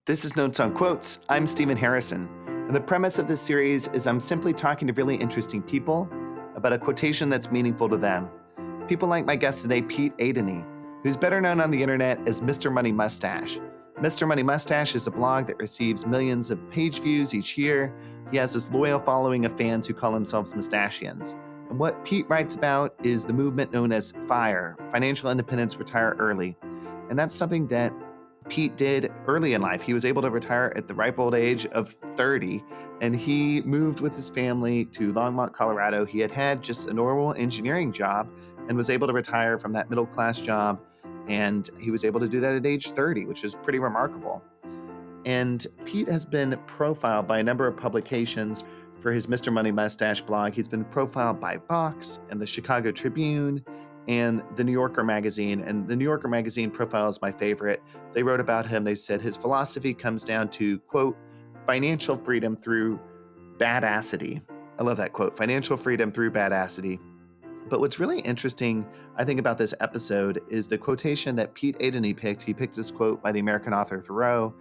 This is Notes on Quotes. I'm Stephen Harrison, and the premise of this series is I'm simply talking to really interesting people about a quotation that's meaningful to them. People like my guest today, Pete Adeney, who's better known on the internet as Mr. Money Mustache. Mr. Money Mustache is a blog that receives millions of page views each year. He has this loyal following of fans who call themselves Mustachians. And what Pete writes about is the movement known as FIRE, Financial Independence, Retire Early. And that's something that Pete did early in life. He was able to retire at the ripe old age of 30, and he moved with his family to Longmont, Colorado. He had just a normal engineering job and was able to retire from that middle-class job, and he was able to do that at age 30, which is pretty remarkable. And Pete has been profiled by a number of publications for his Mr. Money Mustache blog. He's been profiled by Vox and the Chicago Tribune and the New Yorker magazine. And the New Yorker magazine profile is my favorite. They wrote about him. They said his philosophy comes down to, quote, financial freedom through badassity. I love that quote, financial freedom through badassity. But what's really interesting, I think, about this episode is the quotation that Pete Adeney picked. He picked this quote by the American author Thoreau,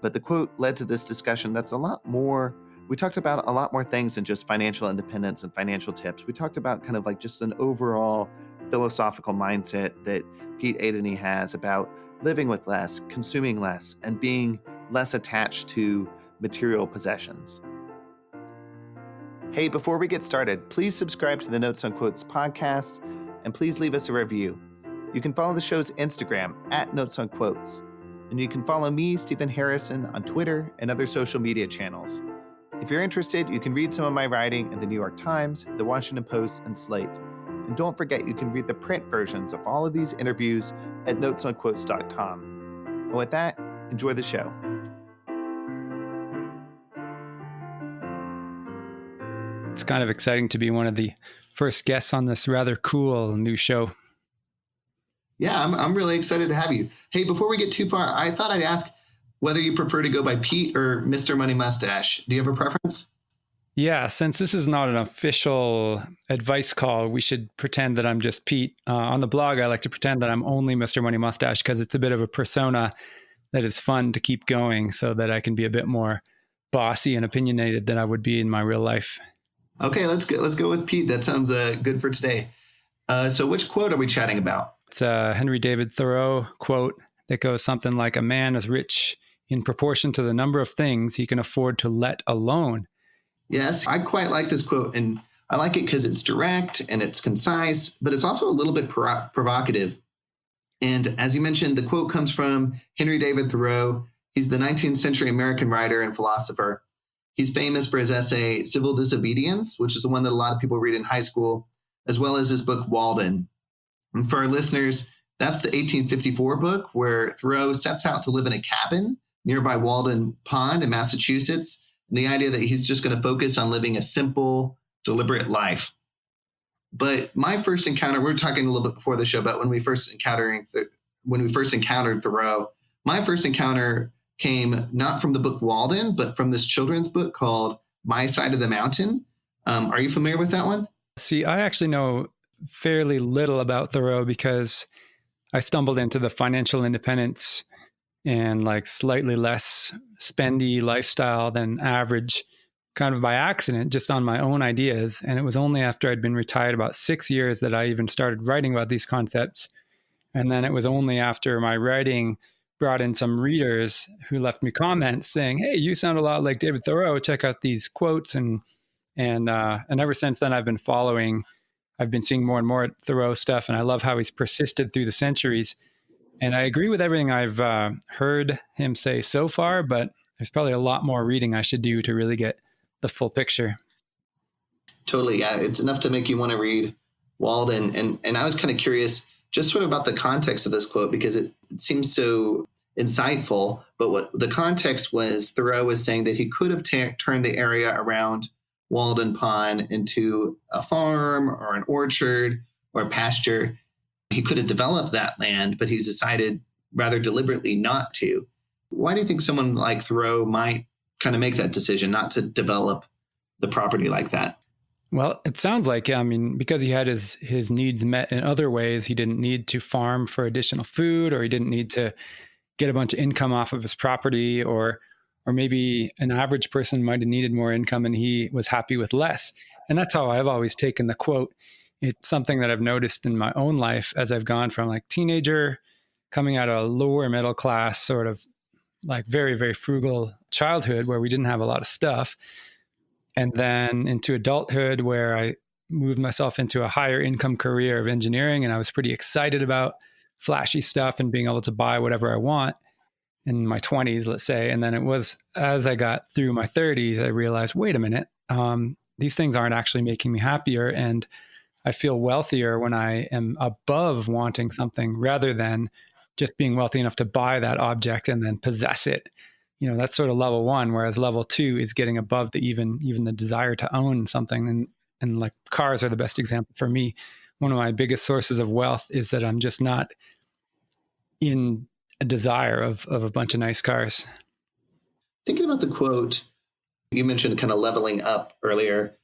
but the quote led to this discussion that's a lot more. We talked about a lot more things than just financial independence and financial tips. We talked about kind of like just an overall philosophical mindset that Pete Adeney has about living with less, consuming less, and being less attached to material possessions. Hey, before we get started, please subscribe to the Notes on Quotes podcast, and please leave us a review. You can follow the show's Instagram at Notes on Quotes, and you can follow me, Stephen Harrison, on Twitter and other social media channels. If you're interested, you can read some of my writing in the New York Times, the Washington Post, and Slate. And don't forget, you can read the print versions of all of these interviews at notesonquotes.com. And with that, enjoy the show. It's kind of exciting to be one of the first guests on this rather cool new show. Yeah, I'm really excited to have you. Hey, before we get too far, I thought I'd ask whether you prefer to go by Pete or Mr. Money Mustache. Do you have a preference? Yeah, since this is not an official advice call, we should pretend that I'm just Pete. On the blog, I like to pretend that I'm only Mr. Money Mustache because it's a bit of a persona that is fun to keep going so that I can be a bit more bossy and opinionated than I would be in my real life. Okay, let's go with Pete. That sounds good for today. So which quote are we chatting about? It's a Henry David Thoreau quote that goes something like, a man is rich in proportion to the number of things he can afford to let alone. Yes, I quite like this quote, and I like it because it's direct and it's concise, but it's also a little bit provocative. And as you mentioned, the quote comes from Henry David Thoreau. He's the 19th century American writer and philosopher. He's famous for his essay, Civil Disobedience, which is the one that a lot of people read in high school, as well as his book, Walden. And for our listeners, that's the 1854 book where Thoreau sets out to live in a cabin nearby Walden Pond in Massachusetts. And the idea that he's just going to focus on living a simple, deliberate life. But my first encounter, we were talking a little bit before the show about when we first encountered Thoreau, my first encounter came not from the book Walden, but from this children's book called My Side of the Mountain. Are you familiar with that one? See, I actually know fairly little about Thoreau because I stumbled into the financial independence and like slightly less spendy lifestyle than average kind of by accident, just on my own ideas. And it was only after I'd been retired about 6 years that I even started writing about these concepts. And then it was only after my writing brought in some readers who left me comments saying, hey, you sound a lot like David Thoreau. Check out these quotes. And ever since then, I've been seeing more and more Thoreau stuff. And I love how he's persisted through the centuries. And I agree with everything I've heard him say so far, but there's probably a lot more reading I should do to really get the full picture. Totally. Yeah. It's enough to make you want to read Walden. And I was kind of curious just sort of about the context of this quote, because it seems so insightful. But what the context was, Thoreau was saying that he could have turned the area around Walden Pond into a farm or an orchard or a pasture. He could have developed that land, but he's decided rather deliberately not to. Why do you think someone like Thoreau might kind of make that decision not to develop the property like that? Well, it sounds like, because he had his needs met in other ways, he didn't need to farm for additional food, or he didn't need to get a bunch of income off of his property, or maybe an average person might have needed more income and he was happy with less. And that's how I've always taken the quote. It's something that I've noticed in my own life as I've gone from like teenager, coming out of a lower middle class, sort of like very, very frugal childhood where we didn't have a lot of stuff. And then into adulthood where I moved myself into a higher income career of engineering. And I was pretty excited about flashy stuff and being able to buy whatever I want in my 20s, let's say. And then it was as I got through my 30s, I realized, wait a minute, these things aren't actually making me happier. And I feel wealthier when I am above wanting something rather than just being wealthy enough to buy that object and then possess it. You know, that's sort of level one, whereas level two is getting above the even the desire to own something. And like cars are the best example for me. One of my biggest sources of wealth is that I'm just not in a desire of a bunch of nice cars. Thinking about the quote, you mentioned kind of leveling up earlier.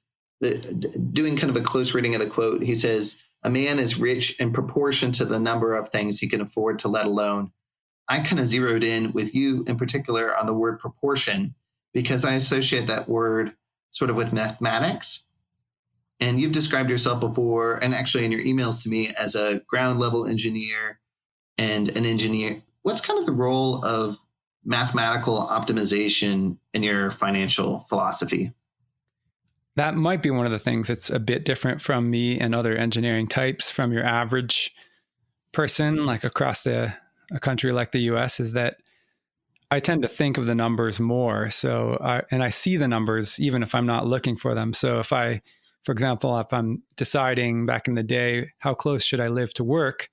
Doing kind of a close reading of the quote, he says, "A man is rich in proportion to the number of things he can afford to let alone." I kind of zeroed in with you in particular on the word proportion because I associate that word sort of with mathematics. And you've described yourself before, and actually in your emails to me, as a ground level engineer and an engineer. What's kind of the role of mathematical optimization in your financial philosophy? That might be one of the things that's a bit different from me and other engineering types from your average person, like across a country like the US, is that I tend to think of the numbers more. So, I see the numbers even if I'm not looking for them. So for example, if I'm deciding back in the day, how close should I live to work?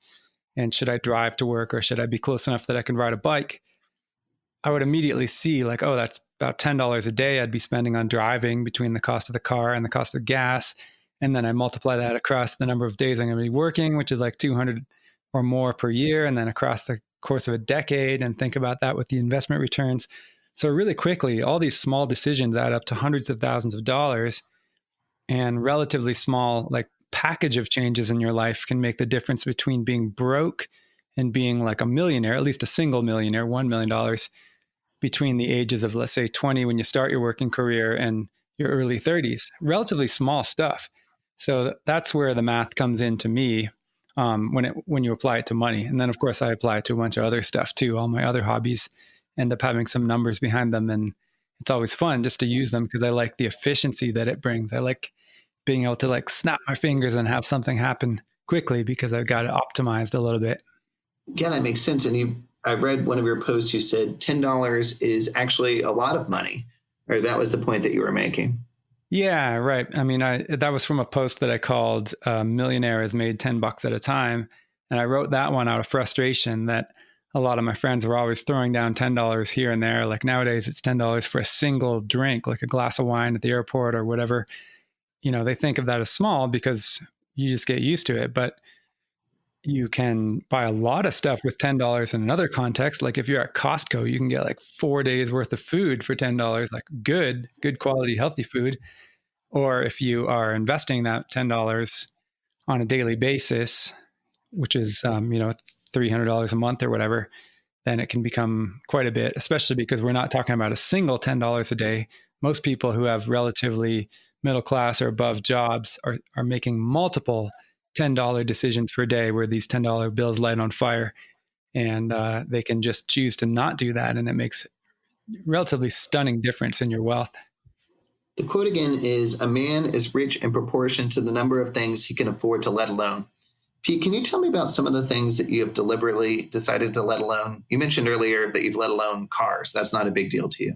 And should I drive to work, or should I be close enough that I can ride a bike? I would immediately see like, oh, that's about $10 a day I'd be spending on driving between the cost of the car and the cost of gas. And then I multiply that across the number of days I'm going to be working, which is like 200 or more per year. And then across the course of a decade, and think about that with the investment returns. So really quickly, all these small decisions add up to hundreds of thousands of dollars, and relatively small like package of changes in your life can make the difference between being broke and being like a millionaire, at least a single millionaire, $1 million, between the ages of, let's say, 20 when you start your working career and your early 30s. Relatively small stuff. So that's where the math comes in to me, when you apply it to money. And then, of course, I apply it to a bunch of other stuff too. All my other hobbies end up having some numbers behind them. And it's always fun just to use them because I like the efficiency that it brings. I like being able to like snap my fingers and have something happen quickly because I've got it optimized a little bit. Yeah, that makes sense. And I read one of your posts, you said $10 is actually a lot of money, or that was the point that you were making. Yeah, right. I mean, that was from a post that I called "Millionaire has made $10 at a time." And I wrote that one out of frustration that a lot of my friends were always throwing down $10 here and there. Like nowadays it's $10 for a single drink, like a glass of wine at the airport or whatever. You know, they think of that as small because you just get used to it. But you can buy a lot of stuff with $10 in another context. Like if you're at Costco, you can get like 4 days worth of food for $10, like good quality, healthy food. Or if you are investing that $10 on a daily basis, which is, $300 a month or whatever, then it can become quite a bit, especially because we're not talking about a single $10 a day. Most people who have relatively middle class or above jobs are making multiple $10 decisions per day where these $10 bills light on fire, and they can just choose to not do that. And it makes relatively stunning difference in your wealth. The quote again is, "A man is rich in proportion to the number of things he can afford to let alone." Pete, can you tell me about some of the things that you have deliberately decided to let alone? You mentioned earlier that you've let alone cars. That's not a big deal to you.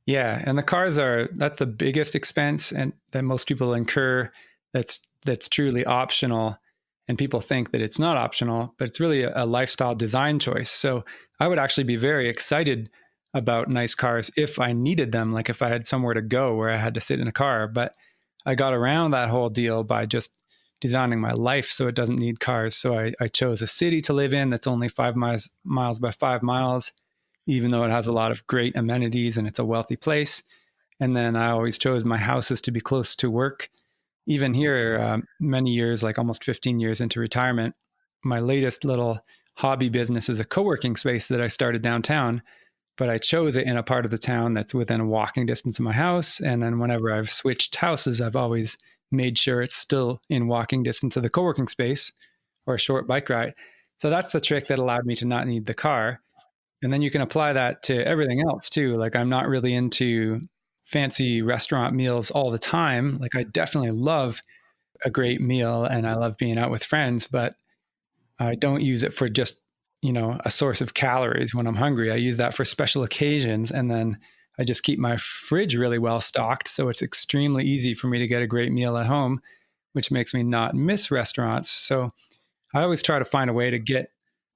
Yeah, and the cars that's the biggest expense and that most people incur that's truly optional. And people think that it's not optional, but it's really a lifestyle design choice. So I would actually be very excited about nice cars if I needed them, like if I had somewhere to go where I had to sit in a car. But I got around that whole deal by just designing my life so it doesn't need cars. So I chose a city to live in that's only 5 miles by 5 miles, even though it has a lot of great amenities and it's a wealthy place. And then I always chose my houses to be close to work. Even here, many years, like almost 15 years into retirement, my latest little hobby business as a co-working space that I started downtown, but I chose it in a part of the town that's within a walking distance of my house. And then whenever I've switched houses, I've always made sure it's still in walking distance of the co-working space or a short bike ride. So that's the trick that allowed me to not need the car. And then you can apply that to everything else too. Like I'm not really into fancy restaurant meals all the time. Like I definitely love a great meal and I love being out with friends, but I don't use it for just, a source of calories when I'm hungry. I use that for special occasions. And then I just keep my fridge really well stocked. So it's extremely easy for me to get a great meal at home, which makes me not miss restaurants. So I always try to find a way to get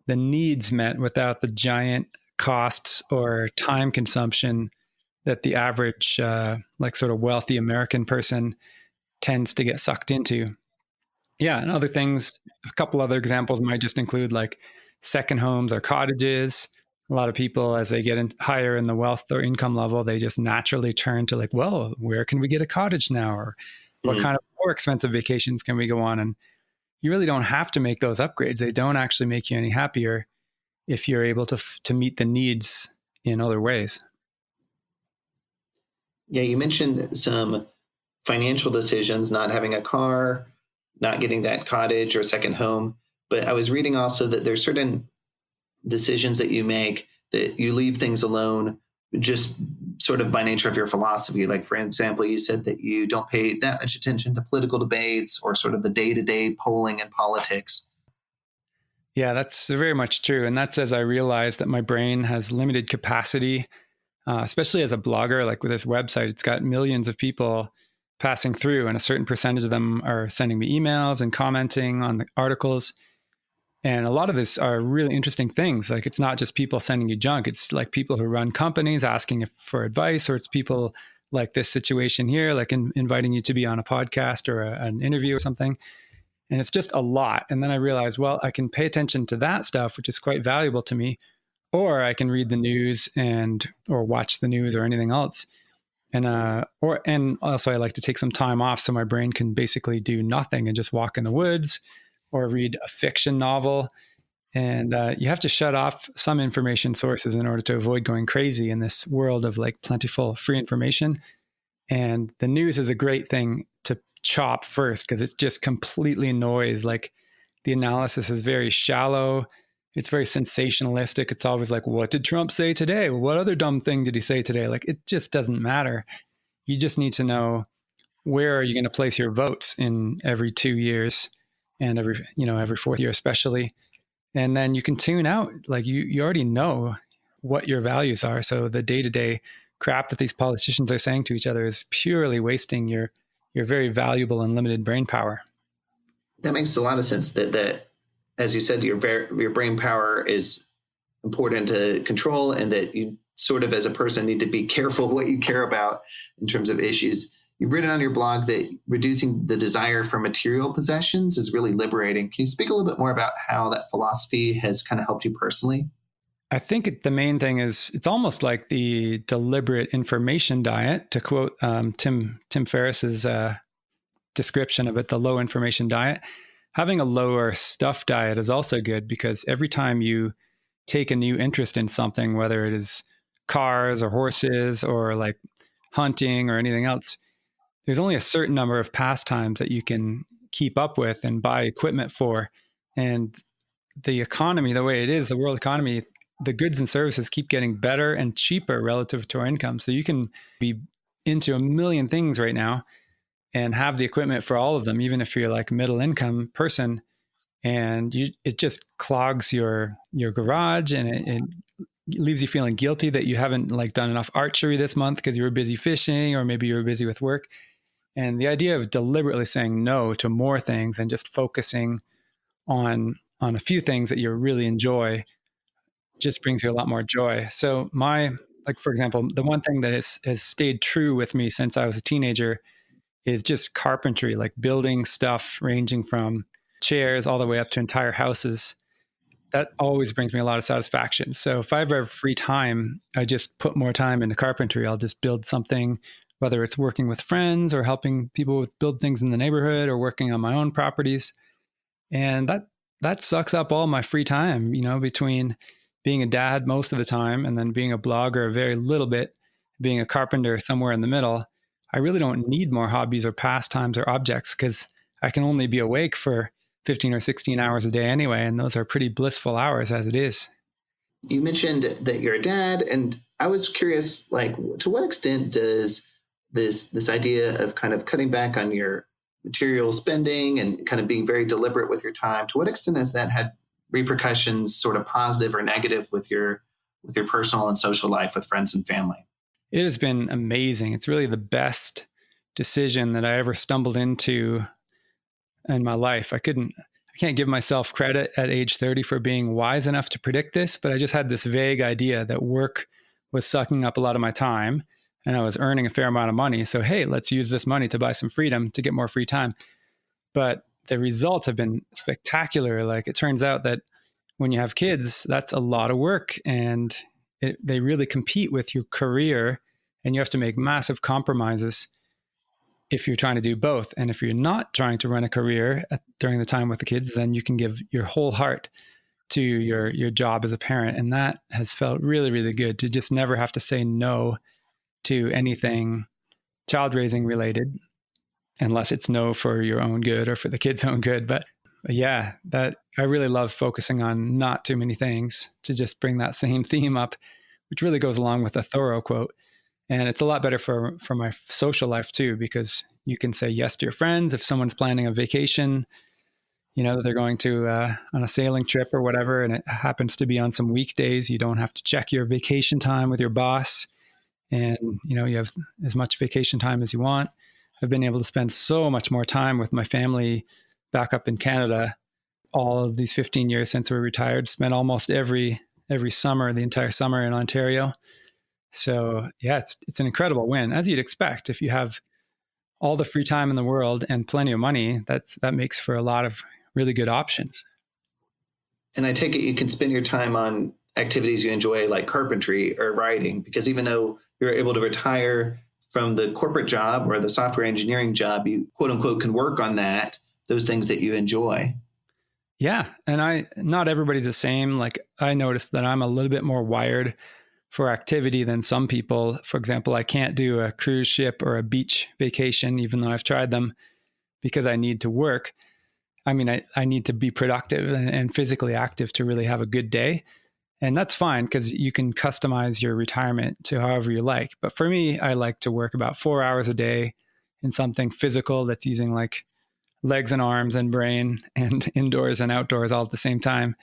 the needs met without the giant costs or time consumption that the average, sort of wealthy American person tends to get sucked into. Yeah. And other things, a couple other examples might just include like second homes or cottages. A lot of people, as they get higher in the wealth or income level, they just naturally turn to like, well, where can we get a cottage now? Or what kind of more expensive vacations can we go on? And you really don't have to make those upgrades. They don't actually make you any happier if you're able to meet the needs in other ways. Yeah, you mentioned some financial decisions, not having a car, not getting that cottage or second home. But I was reading also that there's certain decisions that you make that you leave things alone just sort of by nature of your philosophy. Like, for example, you said that you don't pay that much attention to political debates or sort of the day-to-day polling in politics. Yeah, that's very much true. And that's as I realized that my brain has limited capacity, especially as a blogger, like with this website, it's got millions of people passing through and a certain percentage of them are sending me emails and commenting on the articles. And a lot of this are really interesting things. Like it's not just people sending you junk. It's like people who run companies asking for advice, or it's people like this situation here, like inviting you to be on a podcast or an interview or something. And it's just a lot. And then I realized, well, I can pay attention to that stuff, which is quite valuable to me, or I can read the news or watch the news or anything else. And also I like to take some time off so my brain can basically do nothing and just walk in the woods or read a fiction novel. And you have to shut off some information sources in order to avoid going crazy in this world of like plentiful free information. And the news is a great thing to chop first because it's just completely noise. Like the analysis is very shallow. It's very sensationalistic. It's always like, what did Trump say today? What other dumb thing did he say today? Like, it just doesn't matter. You just need to know where are you going to place your votes in every 2 years and every fourth year, especially. And then you can tune out, like you already know what your values are. So the day-to-day crap that these politicians are saying to each other is purely wasting your very valuable and limited brain power. That makes a lot of sense that as you said, your brain power is important to control, and that you sort of as a person need to be careful what you care about in terms of issues. You've written on your blog that reducing the desire for material possessions is really liberating. Can you speak a little bit more about how that philosophy has kind of helped you personally? I think the main thing is it's almost like the deliberate information diet, to quote Tim Ferriss's description of it, the low information diet. Having a lower stuff diet is also good because every time you take a new interest in something, whether it is cars or horses or like hunting or anything else, there's only a certain number of pastimes that you can keep up with and buy equipment for. And the economy, the way it is, the world economy, the goods and services keep getting better and cheaper relative to our income. So you can be into a million things right now and have the equipment for all of them, even if you're like a middle income person. And it just clogs your garage, and it leaves you feeling guilty that you haven't like done enough archery this month because you were busy fishing, or maybe you were busy with work. And the idea of deliberately saying no to more things and just focusing on a few things that you really enjoy just brings you a lot more joy. So for example, the one thing that has stayed true with me since I was a teenager is just carpentry, like building stuff ranging from chairs all the way up to entire houses. That always brings me a lot of satisfaction. So if I ever have free time, I just put more time into carpentry. I'll just build something, whether it's working with friends or helping people build things in the neighborhood or working on my own properties. And that sucks up all my free time, between being a dad most of the time and then being a blogger a very little bit, being a carpenter somewhere in the middle. I really don't need more hobbies or pastimes or objects because I can only be awake for 15 or 16 hours a day anyway. And those are pretty blissful hours as it is. You mentioned that you're a dad, and I was curious, like, to what extent does this idea of kind of cutting back on your material spending and kind of being very deliberate with your time, to what extent has that had repercussions, sort of positive or negative, with your personal and social life with friends and family? It has been amazing. It's really the best decision that I ever stumbled into in my life. I can't give myself credit at age 30 for being wise enough to predict this, but I just had this vague idea that work was sucking up a lot of my time and I was earning a fair amount of money. So, hey, let's use this money to buy some freedom to get more free time. But the results have been spectacular. Like, it turns out that when you have kids, that's a lot of work, and they really compete with your career, and you have to make massive compromises if you're trying to do both. And if you're not trying to run a career during the time with the kids, then you can give your whole heart to your job as a parent. And that has felt really, really good, to just never have to say no to anything child raising related, unless it's no for your own good or for the kids' own good. But yeah, that I really love focusing on not too many things, to just bring that same theme up, which really goes along with a Thoreau quote. And it's a lot better for my social life too, because you can say yes to your friends. If someone's planning a vacation, they're going to on a sailing trip or whatever, and it happens to be on some weekdays, you don't have to check your vacation time with your boss. And, you have as much vacation time as you want. I've been able to spend so much more time with my family back up in Canada all of these 15 years since we retired. Spent almost every summer, the entire summer in Ontario. So yeah, it's an incredible win, as you'd expect. If you have all the free time in the world and plenty of money, that makes for a lot of really good options. And I take it you can spend your time on activities you enjoy, like carpentry or writing, because even though you're able to retire from the corporate job or the software engineering job, you quote unquote can work on those things that you enjoy. Yeah. And not everybody's the same. Like, I noticed that I'm a little bit more wired for activity than some people. For example, I can't do a cruise ship or a beach vacation, even though I've tried them, because I need to work. I mean, I need to be productive and physically active to really have a good day. And that's fine, because you can customize your retirement to however you like. But for me, I like to work about 4 hours a day in something physical that's using like legs and arms and brain and indoors and outdoors all at the same time,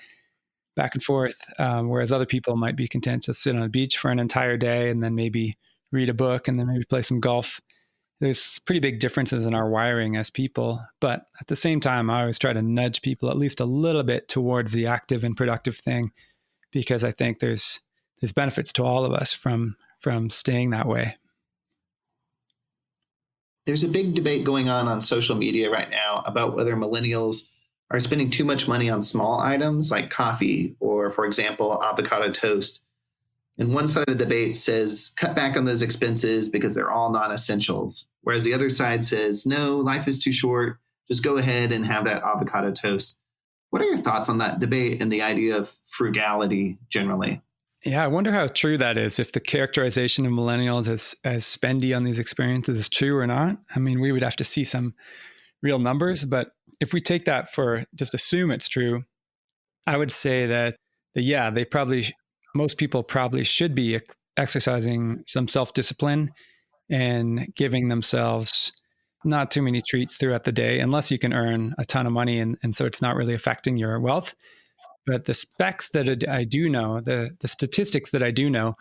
back and forth. Whereas other people might be content to sit on a beach for an entire day and then maybe read a book and then maybe play some golf. There's pretty big differences in our wiring as people. But at the same time, I always try to nudge people at least a little bit towards the active and productive thing, because I think there's benefits to all of us from staying that way. There's a big debate going on social media right now about whether millennials are spending too much money on small items like coffee or, for example, avocado toast. And one side of the debate says cut back on those expenses because they're all non-essentials, whereas the other side says, no, life is too short. Just go ahead and have that avocado toast. What are your thoughts on that debate and the idea of frugality generally? Yeah, I wonder how true that is, if the characterization of millennials as spendy on these experiences is true or not. I mean, we would have to see some real numbers, but if we take that for just assume it's true, I would say that yeah, most people probably should be exercising some self-discipline and giving themselves not too many treats throughout the day, unless you can earn a ton of money and so it's not really affecting your wealth. But the specs that I do know, the statistics that I do know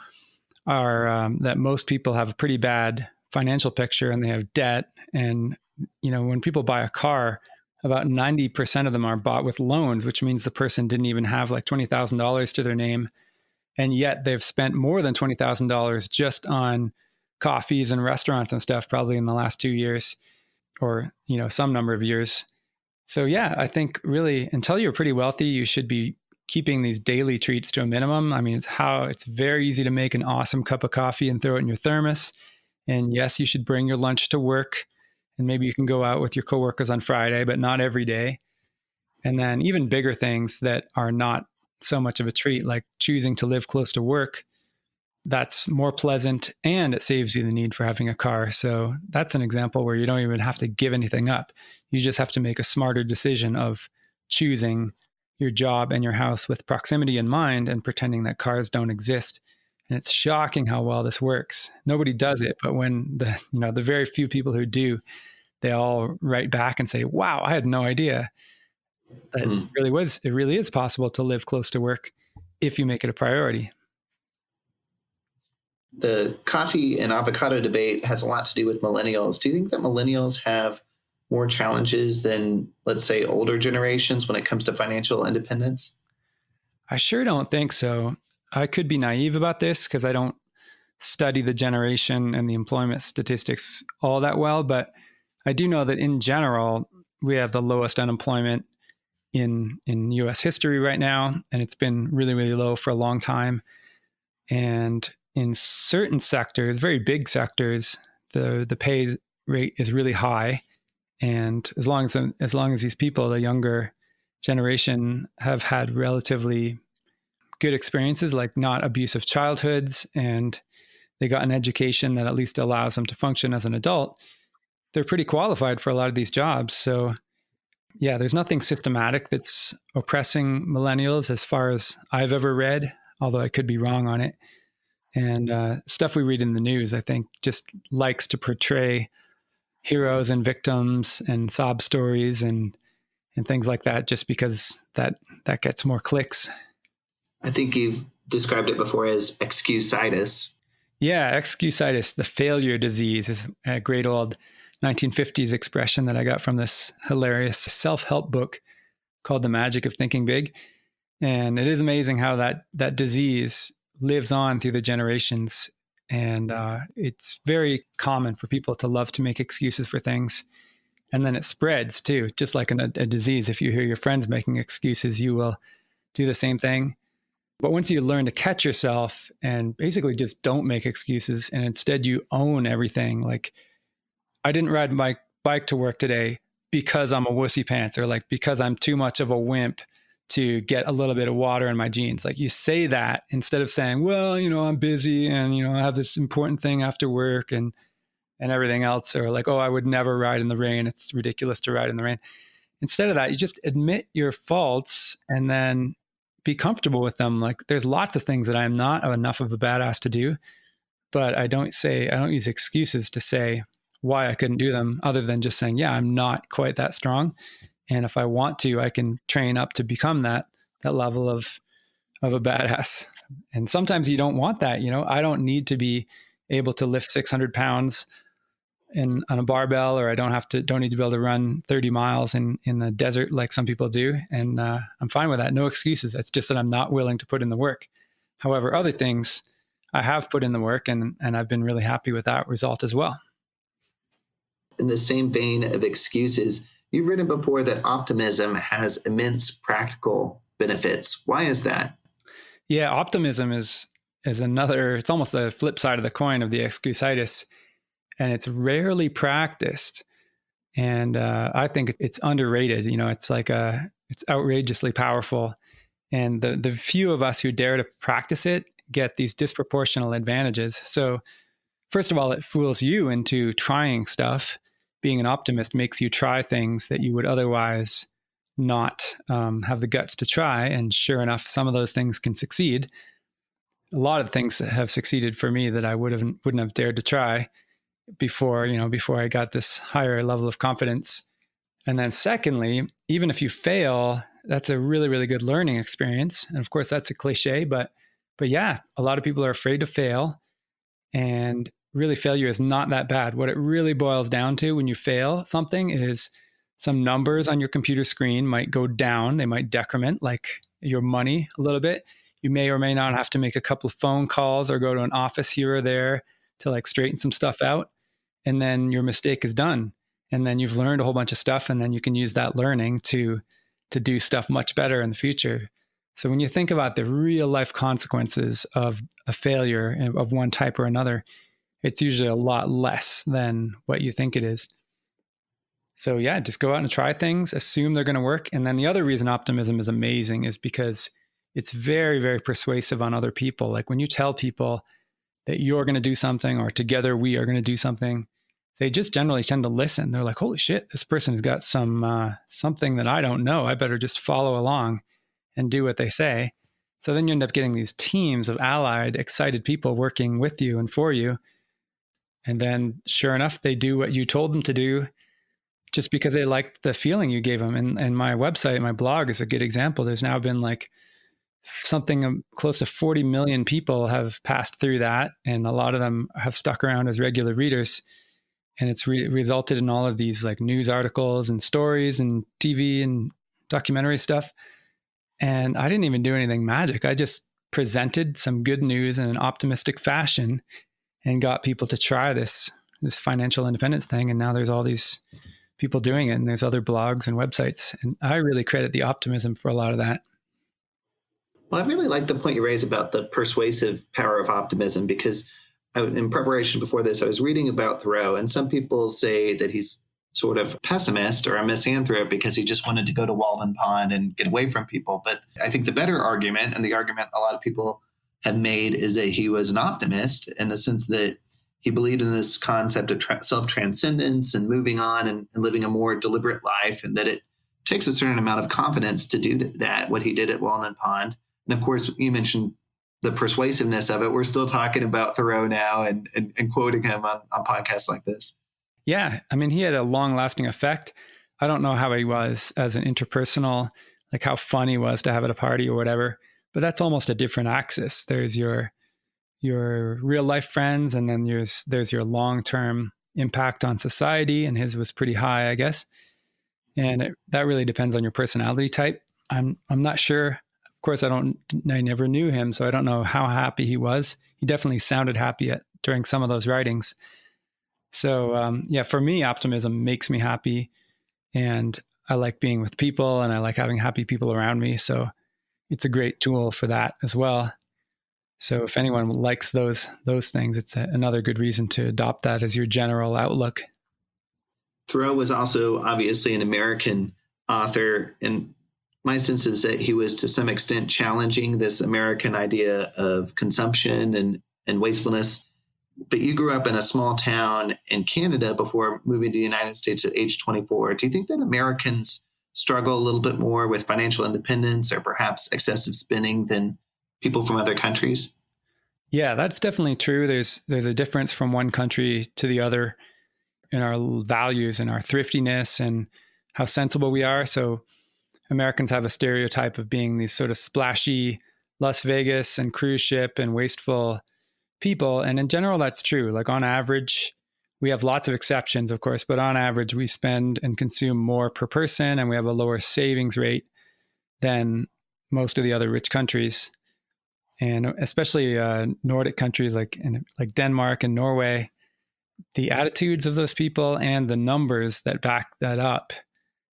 are that most people have a pretty bad financial picture and they have debt. And, when people buy a car, about 90% of them are bought with loans, which means the person didn't even have like $20,000 to their name. And yet they've spent more than $20,000 just on coffees and restaurants and stuff, probably in the last 2 years or, some number of years. So yeah, I think really until you're pretty wealthy, you should be keeping these daily treats to a minimum. I mean, it's very easy to make an awesome cup of coffee and throw it in your thermos. And yes, you should bring your lunch to work, and maybe you can go out with your coworkers on Friday, but not every day. And then even bigger things that are not so much of a treat, like choosing to live close to work, that's more pleasant and it saves you the need for having a car. So that's an example where you don't even have to give anything up. You just have to make a smarter decision of choosing your job and your house with proximity in mind and pretending that cars don't exist. And it's shocking how well this works. Nobody does it, but when the very few people who do, they all write back and say, "Wow, I had no idea that it really is possible to live close to work if you make it a priority." The coffee and avocado debate has a lot to do with millennials. Do you think that millennials have more challenges than, let's say, older generations when it comes to financial independence? I sure don't think so. I could be naive about this because I don't study the generation and the employment statistics all that well, but I do know that in general, we have the lowest unemployment in US history right now, and it's been really, really low for a long time. And in certain sectors, very big sectors, the pay rate is really high. And as long as these people, the younger generation, have had relatively good experiences, like not abusive childhoods, and they got an education that at least allows them to function as an adult, they're pretty qualified for a lot of these jobs. So yeah, there's nothing systematic that's oppressing millennials as far as I've ever read, although I could be wrong on it. And stuff we read in the news, I think, just likes to portray heroes and victims and sob stories and things like that, just because that gets more clicks. I think you've described it before as excusitis. Yeah, excusitis, the failure disease, is a great old 1950s expression that I got from this hilarious self-help book called The Magic of Thinking Big. And it is amazing how that disease lives on through the generations. And it's very common for people to love to make excuses for things. And then it spreads too, just like a disease. If you hear your friends making excuses, you will do the same thing. But once you learn to catch yourself and basically just don't make excuses, and instead you own everything, like, I didn't ride my bike to work today because I'm a wussy pants, or like because I'm too much of a wimp to get a little bit of water in my jeans. Like, you say that instead of saying, well, I'm busy and, I have this important thing after work and everything else. Or like, oh, I would never ride in the rain. It's ridiculous to ride in the rain. Instead of that, you just admit your faults and then be comfortable with them. Like, there's lots of things that I'm not enough of a badass to do, but I don't use excuses to say why I couldn't do them, other than just saying, yeah, I'm not quite that strong. And if I want to, I can train up to become that level of a badass. And sometimes you don't want that. I don't need to be able to lift 600 pounds on a barbell, or I don't need to be able to run 30 miles in the desert like some people do. And I'm fine with that. No excuses. It's just that I'm not willing to put in the work. However, other things I have put in the work, and I've been really happy with that result as well. In the same vein of excuses, you've written before that optimism has immense practical benefits. Why is that? Yeah, optimism is another, it's almost the flip side of the coin of the excusitis, and it's rarely practiced. And I think it's underrated. It's like it's outrageously powerful. And the few of us who dare to practice it get these disproportional advantages. So first of all, it fools you into trying stuff. Being an optimist makes you try things that you would otherwise not have the guts to try. And sure enough, some of those things can succeed. A lot of things have succeeded for me that I wouldn't have dared to try before I got this higher level of confidence. And then secondly, even if you fail, that's a really, really good learning experience. And of course, that's a cliche, but yeah, a lot of people are afraid to fail. And really, failure is not that bad. What it really boils down to when you fail something is some numbers on your computer screen might go down. They might decrement, like your money, a little bit. You may or may not have to make a couple of phone calls or go to an office here or there to like straighten some stuff out. And then your mistake is done. And then you've learned a whole bunch of stuff, and then you can use that learning to do stuff much better in the future. So when you think about the real life consequences of a failure of one type or another, it's usually a lot less than what you think it is. So yeah, just go out and try things, assume they're going to work. And then the other reason optimism is amazing is because it's very, very persuasive on other people. Like when you tell people that you're going to do something or together we are going to do something, they just generally tend to listen. They're like, holy shit, this person has got something that I don't know. I better just follow along and do what they say. So then you end up getting these teams of allied, excited people working with you and for you. And then sure enough, they do what you told them to do just because they liked the feeling you gave them. And my website, my blog is a good example. There's now been like something close to 40 million people have passed through that. And a lot of them have stuck around as regular readers. And it's resulted in all of these like news articles and stories and TV and documentary stuff. And I didn't even do anything magic. I just presented some good news in an optimistic fashion and got people to try this financial independence thing. And now there's all these people doing it, and there's other blogs and websites. And I really credit the optimism for a lot of that. Well, I really like the point you raised about the persuasive power of optimism, because in preparation before this, I was reading about Thoreau, and some people say that he's sort of pessimist or a misanthrope because he just wanted to go to Walden Pond and get away from people. But I think the better argument, and the argument a lot of people have made, is that he was an optimist in the sense that he believed in this concept of self-transcendence and moving on and living a more deliberate life, and that it takes a certain amount of confidence to do that, what he did at Walden Pond. And of course, you mentioned the persuasiveness of it. We're still talking about Thoreau now and quoting him on podcasts like this. Yeah. I mean, he had a long lasting effect. I don't know how he was as an interpersonal, like how fun he was to have at a party or whatever, but that's almost a different axis. There's your real life friends, and then there's your long-term impact on society. And his was pretty high, I guess. And that really depends on your personality type. I'm not sure. Of course, I never knew him, so I don't know how happy he was. He definitely sounded happy during some of those writings. So yeah, for me, optimism makes me happy, and I like being with people, and I like having happy people around me. So it's a great tool for that as well. So if anyone likes those things, it's another good reason to adopt that as your general outlook. Thoreau was also obviously an American author, and my sense is that he was to some extent challenging this American idea of consumption and wastefulness. But you grew up in a small town in Canada before moving to the United States at age 24. Do you think that Americans struggle a little bit more with financial independence or perhaps excessive spending than people from other countries? Yeah, that's definitely true. There's a difference from one country to the other in our values and our thriftiness and how sensible we are. So Americans have a stereotype of being these sort of splashy Las Vegas and cruise ship and wasteful people. And in general, that's true. Like on average, we have lots of exceptions, of course, but on average, we spend and consume more per person, and we have a lower savings rate than most of the other rich countries. And especially Nordic countries like Denmark and Norway, the attitudes of those people and the numbers that back that up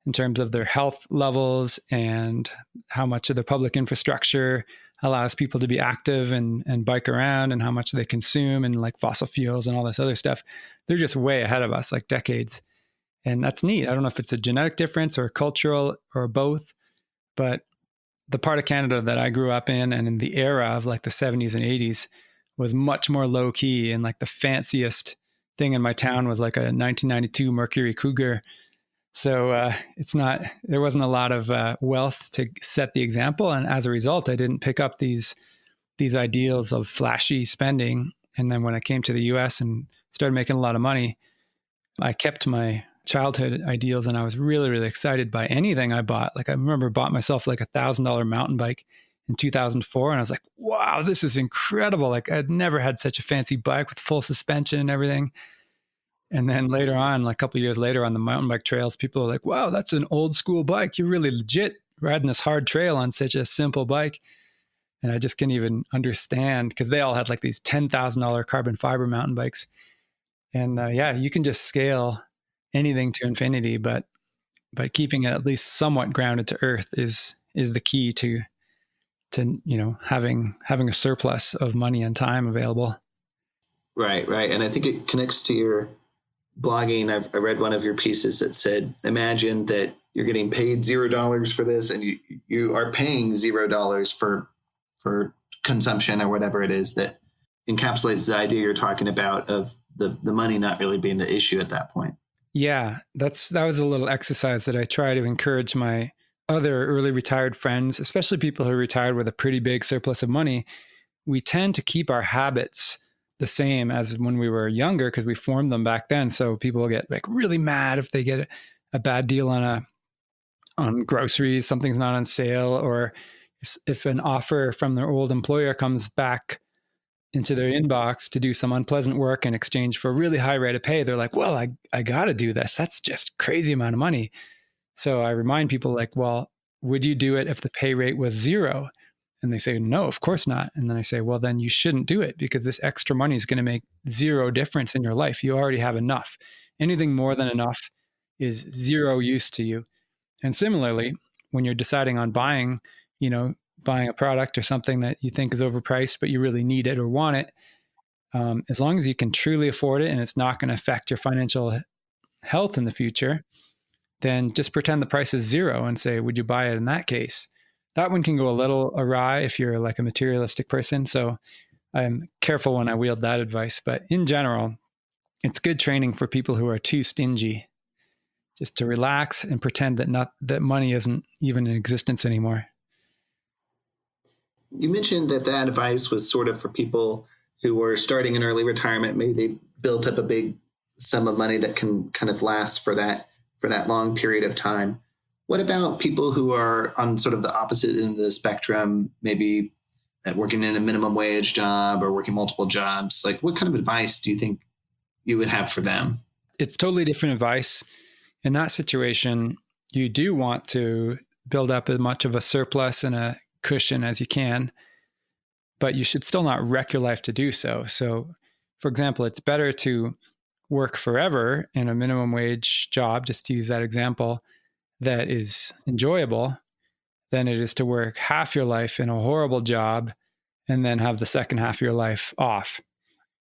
in terms of their health levels and how much of their public infrastructure allows people to be active and bike around, and how much they consume and like fossil fuels and all this other stuff. They're just way ahead of us, like decades. And that's neat. I don't know if it's a genetic difference or cultural or both, but the part of Canada that I grew up in and in the era of like the 70s and 80s was much more low key, and like the fanciest thing in my town was like a 1992 Mercury Cougar. So there wasn't a lot of wealth to set the example. And as a result, I didn't pick up these ideals of flashy spending. And then when I came to the US and started making a lot of money, I kept my childhood ideals, and I was really, really excited by anything I bought. Like I remember bought myself like $1,000 mountain bike in 2004. And I was like, wow, this is incredible. Like I'd never had such a fancy bike with full suspension and everything. And then later on, like a couple of years later on the mountain bike trails, people are like, wow, that's an old school bike. You're really legit riding this hard trail on such a simple bike. And I just couldn't even understand, because they all had like these $10,000 carbon fiber mountain bikes. And yeah, you can just scale anything to infinity, but keeping it at least somewhat grounded to earth is the key to having a surplus of money and time available. Right. And I think it connects to your blogging, I read one of your pieces that said, imagine that you're getting paid $0 for this, and you are paying $0 for consumption or whatever it is, that encapsulates the idea you're talking about of the money not really being the issue at that point. Yeah, that was a little exercise that I try to encourage my other early retired friends, especially people who are retired with a pretty big surplus of money. We tend to keep our habits the same as when we were younger because we formed them back then. So people will get like really mad if they get a bad deal on groceries, something's not on sale, or if an offer from their old employer comes back into their inbox to do some unpleasant work in exchange for a really high rate of pay, they're like, well, I got to do this. That's just crazy amount of money. So I remind people like, well, would you do it if the pay rate was 0? And they say, no, of course not. And then I say, well, then you shouldn't do it because this extra money is going to make 0 difference in your life. You already have enough. Anything more than enough is 0 use to you. And similarly, when you're deciding on buying a product or something that you think is overpriced, but you really need it or want it, as long as you can truly afford it and it's not going to affect your financial health in the future, then just pretend the price is 0 and say, would you buy it in that case? That one can go a little awry if you're like a materialistic person. So I'm careful when I wield that advice. But in general, it's good training for people who are too stingy, just to relax and pretend that money isn't even in existence anymore. You mentioned that advice was sort of for people who were starting in early retirement. Maybe they built up a big sum of money that can kind of last for that long period of time. What about people who are on sort of the opposite end of the spectrum, maybe working in a minimum wage job or working multiple jobs? Like, what kind of advice do you think you would have for them? It's totally different advice. In that situation, you do want to build up as much of a surplus and a cushion as you can, but you should still not wreck your life to do so. So, for example, it's better to work forever in a minimum wage job, just to use that example, that is enjoyable than it is to work half your life in a horrible job and then have the second half of your life off.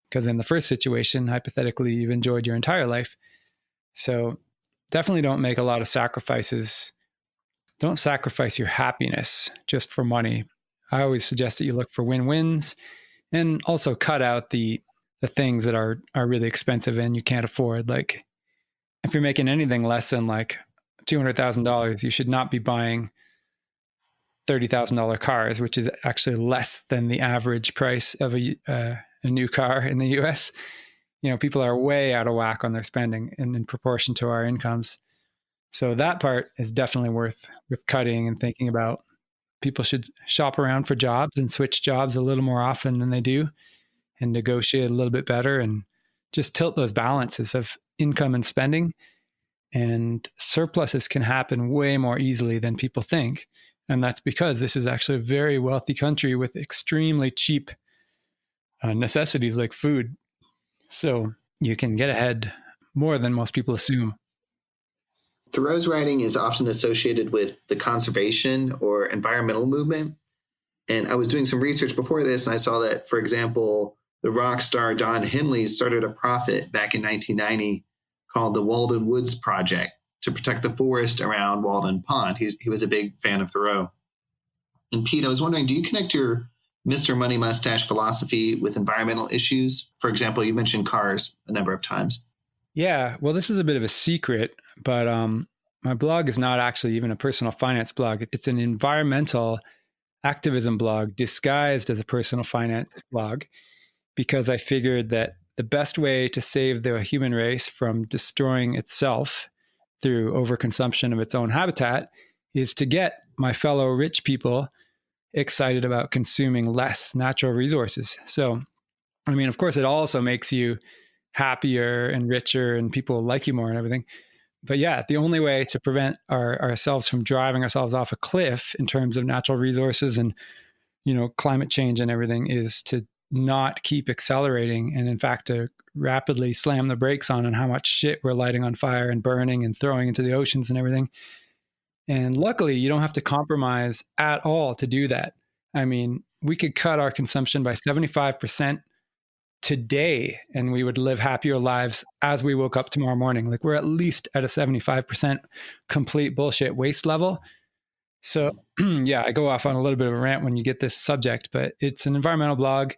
Because in the first situation, hypothetically, you've enjoyed your entire life. So definitely don't make a lot of sacrifices. Don't sacrifice your happiness just for money. I always suggest that you look for win-wins and also cut out the things that are really expensive and you can't afford. Like if you're making anything less than like $200,000, you should not be buying $30,000 cars, which is actually less than the average price of a new car in the US. People are way out of whack on their spending in proportion to our incomes. So that part is definitely worth cutting and thinking about. People should shop around for jobs and switch jobs a little more often than they do and negotiate a little bit better and just tilt those balances of income and spending. And surpluses can happen way more easily than people think. And that's because this is actually a very wealthy country with extremely cheap necessities like food. So you can get ahead more than most people assume. Thoreau's writing is often associated with the conservation or environmental movement. And I was doing some research before this, and I saw that, for example, the rock star Don Henley started a profit back in 1990 called the Walden Woods Project to protect the forest around Walden Pond. He was a big fan of Thoreau. And Pete, I was wondering, do you connect your Mr. Money Mustache philosophy with environmental issues? For example, you mentioned cars a number of times. Yeah, well, this is a bit of a secret, but my blog is not actually even a personal finance blog. It's an environmental activism blog disguised as a personal finance blog, because I figured that the best way to save the human race from destroying itself through overconsumption of its own habitat is to get my fellow rich people excited about consuming less natural resources. So, I mean, of course, it also makes you happier and richer and people like you more and everything. But yeah, the only way to prevent ourselves from driving ourselves off a cliff in terms of natural resources and, climate change and everything is to not keep accelerating and in fact to rapidly slam the brakes on how much shit we're lighting on fire and burning and throwing into the oceans and everything. And luckily, you don't have to compromise at all to do that. I mean, we could cut our consumption by 75% today and we would live happier lives as we woke up tomorrow morning. Like we're at least at a 75% complete bullshit waste level. So yeah, I go off on a little bit of a rant when you get this subject, but it's an environmental blog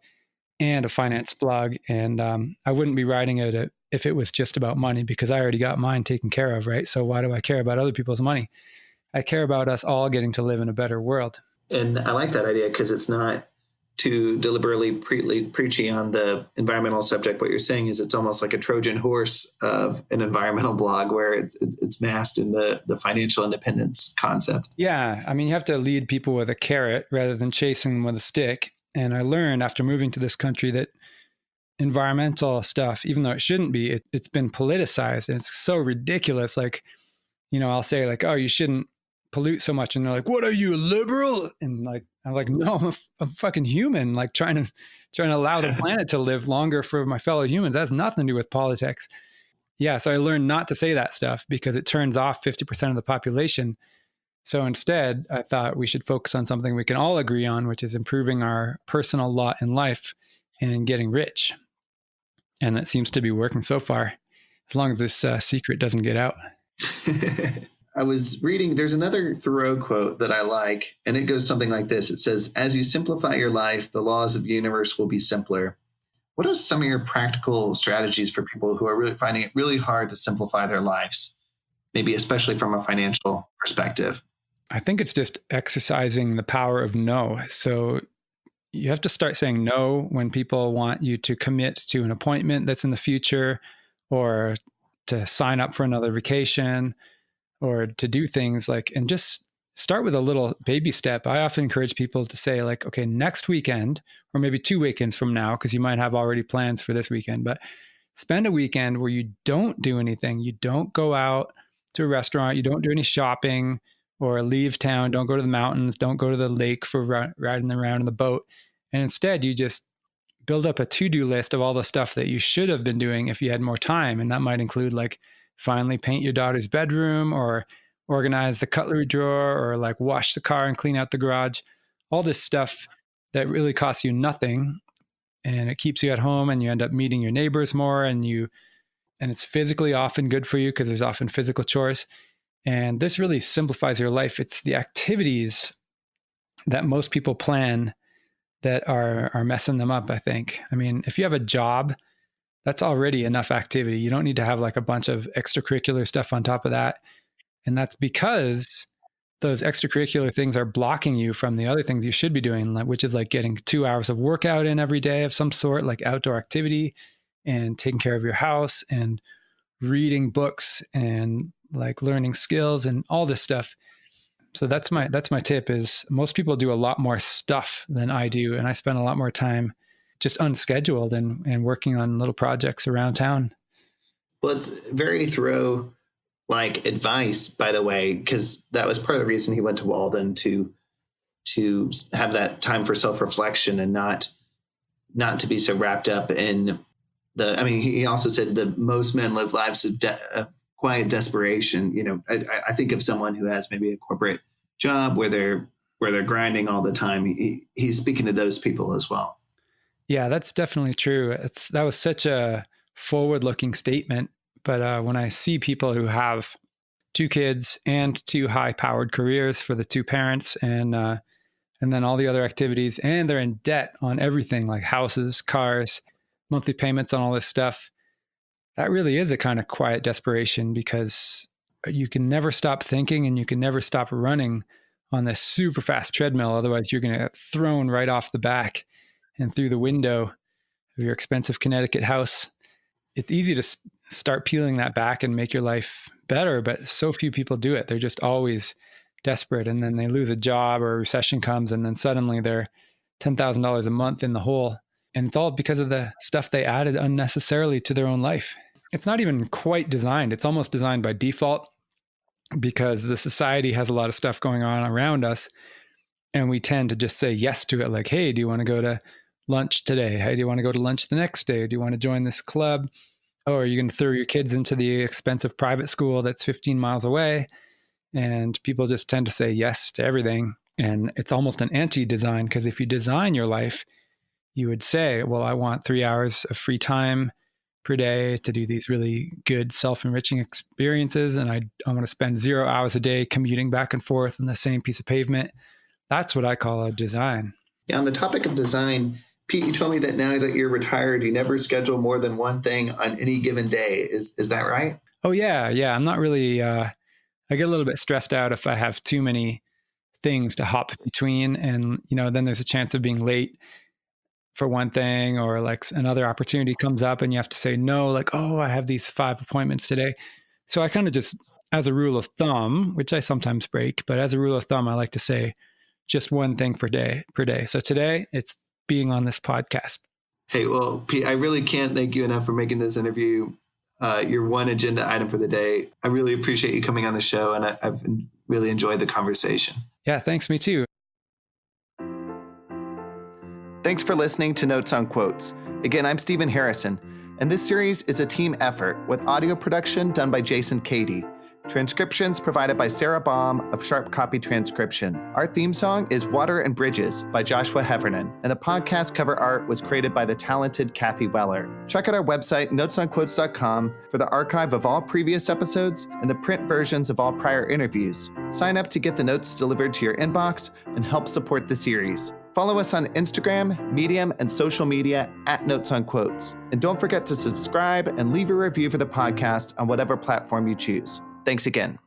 and a finance blog. And I wouldn't be writing it if it was just about money, because I already got mine taken care of, right? So why do I care about other people's money? I care about us all getting to live in a better world. And I like that idea because it's not too deliberately preachy on the environmental subject. What you're saying is it's almost like a Trojan horse of an environmental blog where it's masked in the financial independence concept. Yeah. I mean, you have to lead people with a carrot rather than chasing them with a stick. And I learned after moving to this country that environmental stuff, even though it shouldn't be, it's been politicized, and it's so ridiculous. Like, I'll say like, oh, you shouldn't pollute so much. And they're like, what are you, a liberal? And like, I'm like, no, I'm a fucking human, like trying to allow the planet to live longer for my fellow humans. That has nothing to do with politics. Yeah. So I learned not to say that stuff because it turns off 50% of the population. So instead, I thought we should focus on something we can all agree on, which is improving our personal lot in life and getting rich. And that seems to be working so far, as long as this secret doesn't get out. I was reading, there's another Thoreau quote that I like, and it goes something like this. It says, as you simplify your life, the laws of the universe will be simpler. What are some of your practical strategies for people who are really finding it really hard to simplify their lives, maybe especially from a financial perspective? I think it's just exercising the power of no. So you have to start saying no when people want you to commit to an appointment that's in the future, or to sign up for another vacation, or to do things like, and just start with a little baby step. I often encourage people to say like, okay, next weekend, or maybe 2 weekends from now, because you might have already plans for this weekend, but spend a weekend where you don't do anything. You don't go out to a restaurant. You don't do any shopping or leave town. Don't go to the mountains. Don't go to the lake for riding around in the boat. And instead, you just build up a to-do list of all the stuff that you should have been doing if you had more time. And that might include like finally paint your daughter's bedroom, or organize the cutlery drawer, or like wash the car and clean out the garage. All this stuff that really costs you nothing, and it keeps you at home, and you end up meeting your neighbors more, and it's physically often good for you because there's often physical chores. And this really simplifies your life. It's the activities that most people plan that are messing them up, I think. I mean, if you have a job, that's already enough activity. You don't need to have like a bunch of extracurricular stuff on top of that. And that's because those extracurricular things are blocking you from the other things you should be doing, which is like getting 2 hours of workout in every day of some sort, like outdoor activity, and taking care of your house, and reading books, and like learning skills, and all this stuff. So that's my tip is most people do a lot more stuff than I do. And I spend a lot more time just unscheduled and working on little projects around town. Well, it's very Thoreau like advice, by the way, because that was part of the reason he went to Walden, to have that time for self-reflection and not to be so wrapped up in he also said that most men live lives of quiet desperation. I think of someone who has maybe a corporate job where they're grinding all the time. He's speaking to those people as well. Yeah, that's definitely true. That was such a forward-looking statement. But when I see people who have 2 kids and 2 high-powered careers for the 2 parents, and then all the other activities, and they're in debt on everything like houses, cars, monthly payments on all this stuff, that really is a kind of quiet desperation, because you can never stop thinking and you can never stop running on this super fast treadmill. Otherwise, you're going to get thrown right off the back and through the window of your expensive Connecticut house. It's easy to start peeling that back and make your life better, but so few people do it. They're just always desperate, and then they lose a job, or a recession comes, and then suddenly they're $10,000 a month in the hole. And it's all because of the stuff they added unnecessarily to their own life. It's not even quite designed. It's almost designed by default, because the society has a lot of stuff going on around us, and we tend to just say yes to it. Like, hey, do you want to go to lunch today? Hey, do you want to go to lunch the next day? Do you want to join this club? Oh, are you going to throw your kids into the expensive private school that's 15 miles away? And people just tend to say yes to everything. And it's almost an anti-design, because if you design your life, you would say, well, I want 3 hours of free time per day to do these really good self-enriching experiences. And I want to spend 0 hours a day commuting back and forth on the same piece of pavement. That's what I call a design. Yeah, on the topic of design, Pete, you told me that now that you're retired, you never schedule more than one thing on any given day. Is that right? Oh, yeah. Yeah. I'm not really, I get a little bit stressed out if I have too many things to hop between. And, then there's a chance of being late for one thing, or like another opportunity comes up and you have to say no, like, oh, I have these 5 appointments today. So I kind of just, as a rule of thumb, which I sometimes break, but as a rule of thumb, I like to say just one thing per day. So today it's being on this podcast. Hey, well, Pete, I really can't thank you enough for making this interview your one agenda item for the day. I really appreciate you coming on the show, and I've really enjoyed the conversation. Yeah, thanks. Me too. Thanks for listening to Notes on Quotes. Again, I'm Stephen Harrison, and this series is a team effort with audio production done by Jason Cady. Transcriptions provided by Sarah Baum of Sharp Copy Transcription. Our theme song is Water and Bridges by Joshua Heffernan, and the podcast cover art was created by the talented Kathy Weller. Check out our website, notesonquotes.com, for the archive of all previous episodes and the print versions of all prior interviews. Sign up to get the notes delivered to your inbox and help support the series. Follow us on Instagram, Medium, and social media at Notes on Quotes. And don't forget to subscribe and leave a review for the podcast on whatever platform you choose. Thanks again.